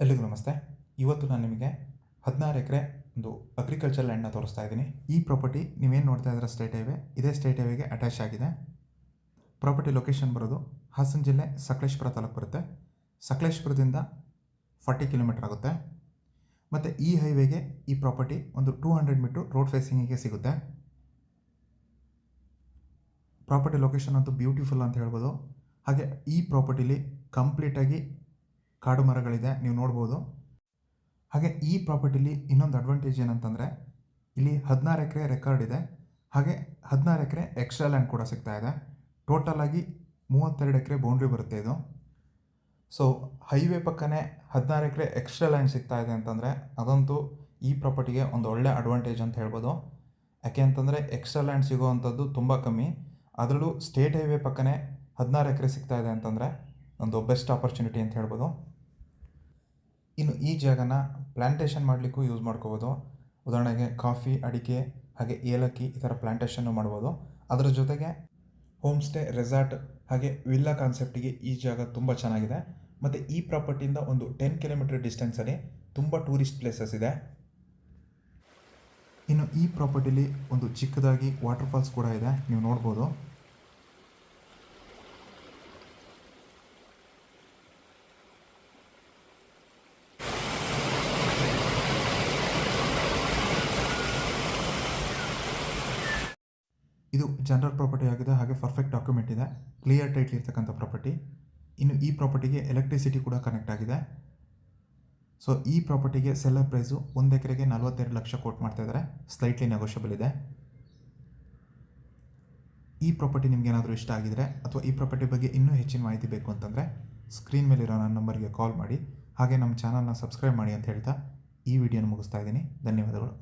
ಎಲ್ರಿಗೂ ನಮಸ್ತೆ. ಇವತ್ತು ನಾನು ನಿಮಗೆ 16 ಎಕರೆ ಒಂದು ಅಗ್ರಿಕಲ್ಚರ್ ಲ್ಯಾಂಡ್ನ ತೋರಿಸ್ತಾ ಇದ್ದೀನಿ. ಈ ಪ್ರಾಪರ್ಟಿ ನೀವೇನು ನೋಡ್ತಾ ಇದ್ದೀರಾ ಸ್ಟೇಟ್ ಹೈವೇ, ಇದೇ ಸ್ಟೇಟ್ ಹೈವೇಗೆ ಅಟ್ಯಾಚ್ ಆಗಿದೆ. ಪ್ರಾಪರ್ಟಿ ಲೊಕೇಶನ್ ಬರೋದು ಹಾಸನ ಜಿಲ್ಲೆ ಸಕಲೇಶಪುರ ತಾಲೂಕು ಬರುತ್ತೆ. ಸಕಲೇಶಪುರದಿಂದ 40 ಕಿಲೋಮೀಟರ್ ಆಗುತ್ತೆ. ಮತ್ತು ಈ ಹೈವೇಗೆ ಈ ಪ್ರಾಪರ್ಟಿ ಒಂದು 200 ಮೀಟ್ರ್ ರೋಡ್ ಫೇಸಿಂಗಿಗೆ ಸಿಗುತ್ತೆ. ಪ್ರಾಪರ್ಟಿ ಲೊಕೇಶನ್ ಅಂತೂ ಬ್ಯೂಟಿಫುಲ್ ಅಂತ ಹೇಳ್ಬೋದು. ಹಾಗೆ ಈ ಪ್ರಾಪರ್ಟಿಲಿ ಕಂಪ್ಲೀಟಾಗಿ ಕಾಡು ಮರಗಳಿದೆ, ನೀವು ನೋಡ್ಬೋದು. ಹಾಗೆ ಈ ಪ್ರಾಪರ್ಟಿಲಿ ಇನ್ನೊಂದು ಅಡ್ವಾಂಟೇಜ್ ಏನಂತಂದರೆ ಇಲ್ಲಿ 16 ಎಕರೆ ರೆಕಾರ್ಡ್ ಇದೆ. ಹಾಗೆ 16 ಎಕರೆ ಎಕ್ಸ್ಟ್ರಾ ಲ್ಯಾಂಡ್ ಕೂಡ ಸಿಗ್ತಾ ಇದೆ. ಟೋಟಲ್ ಆಗಿ 32 ಎಕರೆ ಬೌಂಡ್ರಿ ಬರುತ್ತೆ ಇದು. ಸೊ ಹೈವೇ ಪಕ್ಕನೇ 16 ಎಕರೆ ಎಕ್ಸ್ಟ್ರಾ ಲ್ಯಾಂಡ್ ಸಿಗ್ತಾ ಇದೆ ಅಂತಂದರೆ ಅದಂತೂ ಈ ಪ್ರಾಪರ್ಟಿಗೆ ಒಂದು ಒಳ್ಳೆ ಅಡ್ವಾಂಟೇಜ್ ಅಂತ ಹೇಳ್ಬೋದು. ಯಾಕೆ ಅಂತಂದರೆ ಎಕ್ಸ್ಟ್ರಾ ಲ್ಯಾಂಡ್ ಸಿಗೋವಂಥದ್ದು ತುಂಬ ಕಮ್ಮಿ, ಅದರಲ್ಲೂ ಸ್ಟೇಟ್ ಹೈವೇ ಪಕ್ಕನೇ 16 ಎಕರೆ ಸಿಗ್ತಾ ಇದೆ ಅಂತಂದರೆ ಒಂದು ಬೆಸ್ಟ್ ಆಪರ್ಚುನಿಟಿ ಅಂತ ಹೇಳ್ಬೋದು. ಇನ್ನು ಈ ಜಾಗನ ಪ್ಲ್ಯಾಂಟೇಷನ್ ಮಾಡಲಿಕ್ಕೂ ಯೂಸ್ ಮಾಡ್ಕೋಬೋದು. ಉದಾಹರಣೆಗೆ ಕಾಫಿ, ಅಡಿಕೆ, ಹಾಗೆ ಏಲಕ್ಕಿ ಈ ಥರ ಪ್ಲ್ಯಾಂಟೇಷನ್ನು ಮಾಡ್ಬೋದು. ಅದರ ಜೊತೆಗೆ ಹೋಮ್ ಸ್ಟೇ, ರೆಸಾರ್ಟ್ ಹಾಗೆ ವಿಲ್ಲಾ ಕಾನ್ಸೆಪ್ಟಿಗೆ ಈ ಜಾಗ ತುಂಬ ಚೆನ್ನಾಗಿದೆ. ಮತ್ತು ಈ ಪ್ರಾಪರ್ಟಿಯಿಂದ ಒಂದು 10 ಕಿಲೋಮೀಟರ್ ಡಿಸ್ಟೆನ್ಸಲ್ಲಿ ತುಂಬ ಟೂರಿಸ್ಟ್ ಪ್ಲೇಸಸ್ ಇದೆ. ಇನ್ನು ಈ ಪ್ರಾಪರ್ಟಿಲಿ ಒಂದು ಚಿಕ್ಕದಾಗಿ ವಾಟರ್ ಫಾಲ್ಸ್ ಕೂಡ ಇದೆ, ನೀವು ನೋಡ್ಬೋದು. ಇದು ಜನರಲ್ ಪ್ರಾಪರ್ಟಿ ಆಗಿದೆ, ಹಾಗೆ ಪರ್ಫೆಕ್ಟ್ ಡಾಕ್ಯುಮೆಂಟ್ ಇದೆ, ಕ್ಲಿಯರ್ ಟೈಟ್ಲ್ ಇರ್ತಕ್ಕಂಥ ಪ್ರಾಪರ್ಟಿ. ಇನ್ನು ಈ ಪ್ರಾಪರ್ಟಿಗೆ ಎಲೆಕ್ಟ್ರಿಸಿಟಿ ಕೂಡ ಕನೆಕ್ಟ್ ಆಗಿದೆ. ಸೊ ಈ ಪ್ರಾಪರ್ಟಿಗೆ ಸೆಲ್ಲರ್ ಪ್ರೈಸು 1 ಎಕರೆಗೆ 42 ಲಕ್ಷ ಕೋಟ್ ಮಾಡ್ತಾ ಇದ್ದಾರೆ. ಸ್ಲೈಟ್ಲಿ ನೆಗೋಷಿಯಬಲ್ ಇದೆ. ಈ ಪ್ರಾಪರ್ಟಿ ನಿಮಗೇನಾದರೂ ಇಷ್ಟ ಆಗಿದರೆ ಅಥವಾ ಈ ಪ್ರಾಪರ್ಟಿ ಬಗ್ಗೆ ಇನ್ನೂ ಹೆಚ್ಚಿನ ಮಾಹಿತಿ ಬೇಕು ಅಂತಂದರೆ ಸ್ಕ್ರೀನ್ ಮೇಲಿರೋ ನನ್ನ ನಂಬರ್ಗೆ ಕಾಲ್ ಮಾಡಿ, ಹಾಗೆ ನಮ್ಮ ಚಾನಲ್ನ ಸಬ್ಸ್ಕ್ರೈಬ್ ಮಾಡಿ ಅಂತ ಹೇಳ್ತಾ ಈ ವಿಡಿಯೋನ ಮುಗಿಸ್ತಾ ಇದ್ದೀನಿ. ಧನ್ಯವಾದಗಳು.